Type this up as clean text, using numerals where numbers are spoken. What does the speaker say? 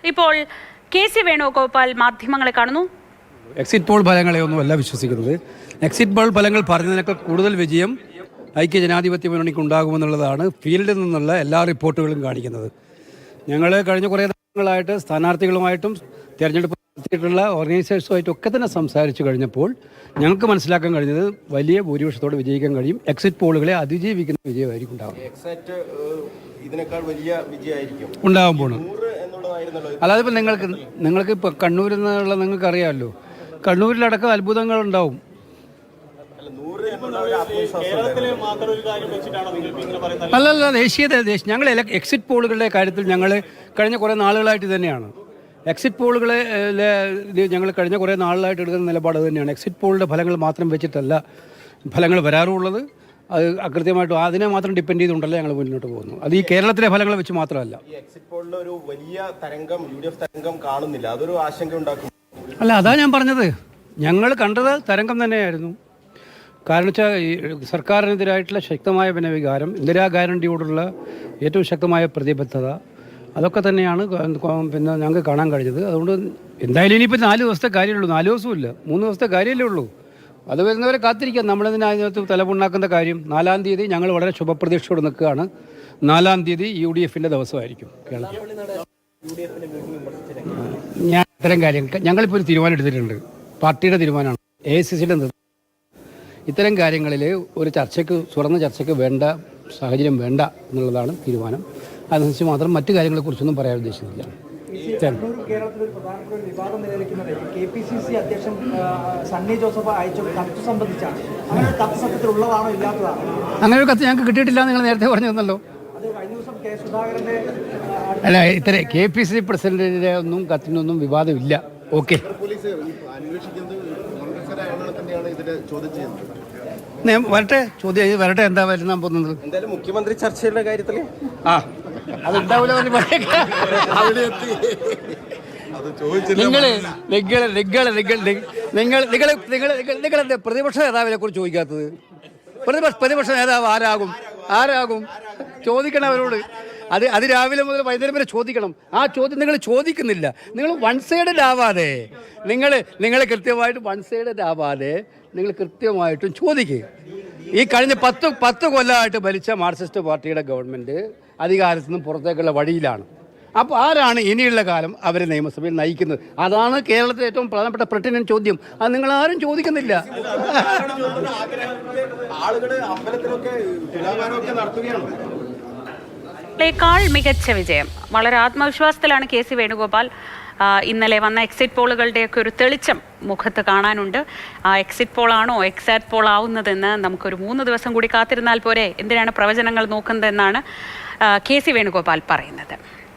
ഇപ്പോൾ കെ.സി. വേണുഗോപാൽ മാധ്യമങ്ങളെ കാണുന്നു. എക്സിറ്റ് പോൾ ഫലങ്ങളെ ഒന്നുമല്ല വിശ്വസിക്കുന്നത്. എക്സിറ്റ് പോൾ ഫലങ്ങൾ പറഞ്ഞതിനേക്കാൾ കൂടുതൽ വിജയം ഐക്യ ജനാധിപത്യ മുന്നണിക്ക് ഉണ്ടാകുമെന്നുള്ളതാണ് ഫീൽഡിൽ നിന്നുള്ള എല്ലാ റിപ്പോർട്ടുകളും കാണിക്കുന്നത്. ഞങ്ങൾ കഴിഞ്ഞ കുറേ ദിവസങ്ങളായിട്ട് സ്ഥാനാർത്ഥികളുമായിട്ടും തിരഞ്ഞെടുപ്പ് നടത്തിയിട്ടുള്ള ഓർഗനൈസേഴ്സുമായിട്ടും ഒക്കെ തന്നെ സംസാരിച്ചു കഴിഞ്ഞപ്പോൾ ഞങ്ങൾക്ക് മനസ്സിലാക്കാൻ കഴിഞ്ഞത് വലിയ ഭൂരിപക്ഷത്തോടെ വിജയിക്കാൻ കഴിയും. എക്സിറ്റ് പോളുകളെ അതിജീവിക്കുന്ന വിജയമായിരിക്കും ഉണ്ടാകാൻ പോകണം. അല്ലാതെ ഇപ്പം നിങ്ങൾക്ക് ഇപ്പോൾ കണ്ണൂരിൽ നിന്നുള്ള നിങ്ങൾക്ക് അറിയാമല്ലോ, കണ്ണൂരിലടക്കം അത്ഭുതങ്ങൾ ഉണ്ടാവും. അല്ലല്ല, ഞങ്ങൾ എക്സിറ്റ് പോളുകളുടെ കാര്യത്തിൽ ഞങ്ങൾ കഴിഞ്ഞ കുറേ നാളുകളായിട്ട് തന്നെയാണ് എക്സിറ്റ് പോളുകളെ ഞങ്ങൾ കഴിഞ്ഞ കുറേ നാളുകളായിട്ട് എടുക്കുന്ന നിലപാട് തന്നെയാണ്. എക്സിറ്റ് പോളിൻ്റെ ഫലങ്ങൾ മാത്രം വെച്ചിട്ടല്ല ഫലങ്ങൾ വരാറുള്ളത്. അത് അകൃത്യമായിട്ടും അതിനെ മാത്രം ഡിപ്പെൻഡ് ചെയ്തുകൊണ്ടല്ല ഞങ്ങൾ മുന്നോട്ട് പോകുന്നു. അത് ഈ കേരളത്തിലെ ഫലങ്ങൾ വെച്ച് മാത്രമല്ല. എക്സിറ്റ് പോളിൽ ഒരു വലിയ തരംഗം UDF തരംഗം കാണുന്നില്ല, അതൊരു ആശങ്ക ഉണ്ടാക്കും. അല്ല, അതാ ഞാൻ പറഞ്ഞത്, ഞങ്ങൾ കണ്ടത് തരംഗം തന്നെയായിരുന്നു. കാരണം വെച്ചാൽ സർക്കാരിനെതിരായിട്ടുള്ള ശക്തമായ വികാരം, ഇന്ദിരാ ഗ്യാരണ്ടിയോടുള്ള ഏറ്റവും ശക്തമായ പ്രതിബദ്ധത, അതൊക്കെ തന്നെയാണ് പിന്നെ ഞങ്ങൾക്ക് കാണാൻ കഴിഞ്ഞത്. അതുകൊണ്ട് എന്തായാലും ഇനിയിപ്പോൾ 4 ദിവസത്തെ കാര്യമുള്ളൂ, 4 ദിവസമില്ല, 3 ദിവസത്തെ കാര്യമല്ലേ ഉള്ളൂ. അത് വരുന്നവരെ കാത്തിരിക്കാം. നമ്മളതിനകത്ത് തലമുണ്ടാക്കുന്ന കാര്യം 4-ാം തീയതി ഞങ്ങൾ വളരെ ശുഭപ്രതീക്ഷയോടെ നിൽക്കുകയാണ്. 4-ാം തീയതി UDFൻ്റെ ദിവസമായിരിക്കും കേരളത്തിൽ. ഞാൻ ഇത്തരം കാര്യങ്ങൾ ഞങ്ങളിപ്പോൾ ഒരു തീരുമാനം എടുത്തിട്ടുണ്ട്. പാർട്ടിയുടെ തീരുമാനമാണ്, AICCയുടെ നേതൃത്വം. ഇത്തരം കാര്യങ്ങളിൽ ഒരു തുറന്ന ചർച്ചയ്ക്ക് വേണ്ട സാഹചര്യം വേണ്ട എന്നുള്ളതാണ് തീരുമാനം. അതനുസരിച്ച് മാത്രം മറ്റു കാര്യങ്ങളെക്കുറിച്ചൊന്നും പറയാൻ ഉദ്ദേശിക്കുന്നില്ല. കേരളത്തിൽ ഒരു പ്രധാനപ്പെട്ട ഒരു വിവാദം നിലനിൽക്കുന്നത് KPCC അധ്യക്ഷൻ സണ്ണി ജോസഫ് അയച്ച ഒരു കത്ത് സംബന്ധിച്ചാണ്. അങ്ങനെ ഒരു കത്ത് സത്യത്തിലുള്ളതാണോ ഇല്ലാത്തതാണോ? അങ്ങനെ ഒരു കത്ത് ഞങ്ങൾക്ക് കിട്ടിയിട്ടില്ല, നിങ്ങൾ നേരത്തെ പറഞ്ഞിരുന്നല്ലോ. അത് കഴിഞ്ഞ ദിവസം K. സുധാകരന്റെ അല്ല, ഇത്തരം KPCC പ്രസിഡന്റിന്റെ ഒന്നും കത്തിനൊന്നും വിവാദമില്ല. ഓക്കെ, വരട്ടെ, ചോദ്യം വരട്ടെ, എന്താ വരുന്ന പോകുന്നത്. എന്തായാലും മുഖ്യമന്ത്രി ചർച്ചയുടെ കാര്യത്തിൽ അതുണ്ടാവില്ല. നിങ്ങളെന്താ പ്രതിപക്ഷ നേതാവിനെ കുറിച്ച് ചോദിക്കാത്തത്? പ്രതിപക്ഷ നേതാവ് ആരാകും ചോദിക്കണം അവരോട്. അത് രാവിലെ മുതൽ വൈകുന്നേരം വരെ ചോദിക്കണം. ആ ചോദ്യം നിങ്ങൾ ചോദിക്കുന്നില്ല. നിങ്ങൾ വൺ സൈഡഡ് ആവാതെ, നിങ്ങൾ കൃത്യമായിട്ട് വൺ സൈഡഡ് ആവാതെ നിങ്ങൾ കൃത്യമായിട്ടും ചോദിക്കുക. ഈ കഴിഞ്ഞ 10 കൊല്ലമായിട്ട് ഭരിച്ച മാർക്സിസ്റ്റ് പാർട്ടിയുടെ ഗവൺമെൻറ് അധികാരത്തിൽ നിന്നും പുറത്തേക്കുള്ള വഴിയിലാണ്. അപ്പോൾ ആരാണ് ഇനിയുള്ള കാലം അവരെ നിയമസഭയിൽ നയിക്കുന്നത്? അതാണ് കേരളത്തിലെ ഏറ്റവും പ്രധാനപ്പെട്ട പെർട്ടിനന്റ് ചോദ്യം. അത് നിങ്ങൾ ആരും ചോദിക്കുന്നില്ല. േക്കാൾ മികച്ച വിജയം, വളരെ ആത്മവിശ്വാസത്തിലാണ് കെ.സി. വേണുഗോപാൽ. ഇന്നലെ വന്ന എക്സിറ്റ് പോളുകളുടെയൊക്കെ ഒരു തെളിച്ചം മുഖത്ത് കാണാനുണ്ട്. എക്സിറ്റ് പോളാണോ എക്സാക്ട് പോൾ ആവുന്നതെന്ന് നമുക്കൊരു 3 ദിവസം കൂടി കാത്തിരുന്നാൽ പോരെ, എന്തിനാണ് പ്രവചനങ്ങൾ നോക്കുന്നതെന്നാണ് കെ.സി. വേണുഗോപാൽ പറയുന്നത്.